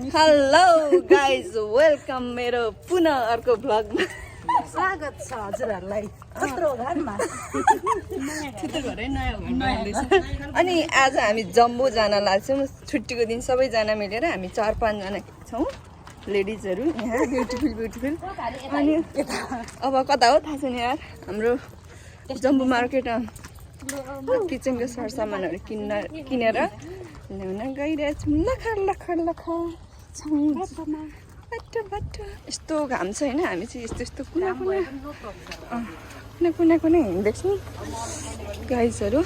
hello guys welcome मेरो पुनः अर्को भ्लगमा स्वागत छ हजुरहरूलाई कत्रो घरमा अनि आज हामी जम्बू जान लाग्छौँ छुट्टीको दिन सबैजना मिलेर हामी 4-5 जना छौँ लेडिजहरू यहाँ ब्युटिफुल अनि अब कता हो थाहा छैन यार हाम्रो जम्बू मार्केटमा किचनको सरसामानहरू किनेर ल्याउन गइरहेछौँ लखर बाटो यस्तो घाम छ होइन हामी चाहिँ यस्तो कुना हिँड्दैछौँ गाइजहरू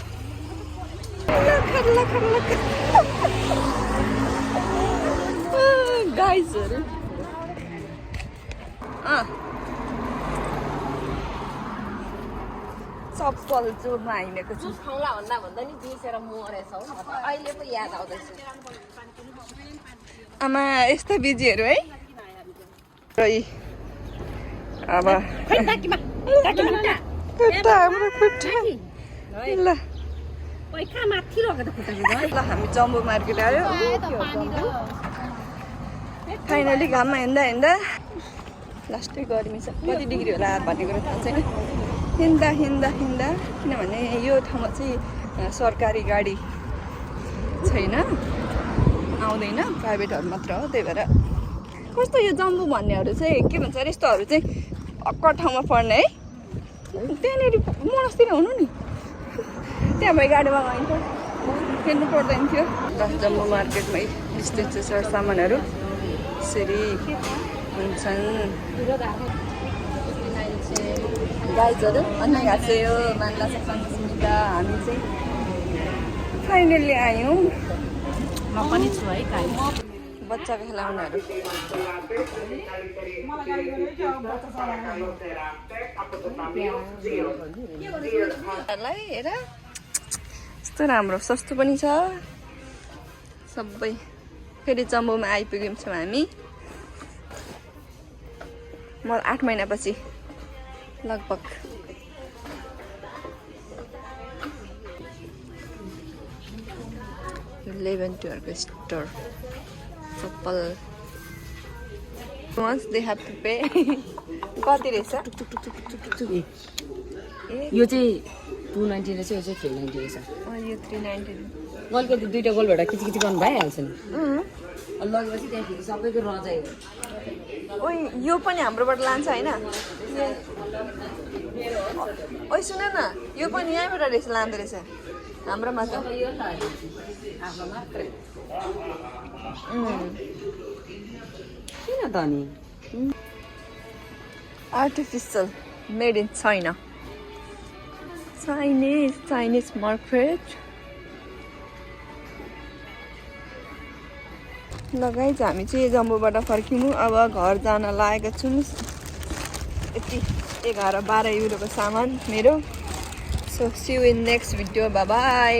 गाइजहरू चप्पल जोरमा हिँडेको छु भन्दा नि बिर्सेर मरेछौ अहिले पो याद आउँदैछ आमा यस्तो बिजीहरू है अब ल हामी जम्बू मार्केट आयो फाइनली घाममा हिँड्दा लास्टै गर्मी छ कति डिग्री होला भन्ने कुरो थाहा छैन हिँड्दा किनभने यो ठाउँमा चाहिँ सरकारी गाडी छैन आउँदैन प्राइभेटहरू मात्र हो त्यही भएर कस्तो यो जम्बू भन्नेहरू चाहिँ के भन्छ अरे यस्तोहरू चाहिँ अक्कड ठाउँमा पर्ने है त्यहाँनिर मोडस्तिर हुनु नि त्यहाँ भए गाडीमा गइन्छ हिँड्नु पर्दैन थियो जम्बू मार्केटमै यस्तो सरसामानहरू यसरी हुन्छन् गाइजहरू अनि यो मान्दा सक्दा हामी चाहिँ फाइनली आयौँ म पनि छु है बच्चाको खेलाउनाहरू हेर यस्तो राम्रो सस्तो पनि छ सबै फेरि जम्बूमा आइपुग्यौँ छौँ हामी म 8 महिनापछि लगभग लेभेन्टुहरूको स्टोर चप्पल once they have to pay कति रहेछ यो चाहिँ 290 रहेछ यो चाहिँ 390 रहेछ यो 390 गोलको दुईटा गोल भेटा किचकिच गर्नु भइहाल्छ नि लगेपछि त्यहाँ सबैको रजाइ हो ओइ यो पनि हाम्रोबाट लान्छ होइन ओइ सुन न यो पनि यहाँबाट रहेछ लाँदो रहेछ हाम्रोमा त किन त नि artificial made in China Chinese market लगाइज हामी चाहिँ जम्बूबाट फर्किनु अब घर जान लागेको छौँ यति 11-12 युरोको सामान मेरो so see you in next video by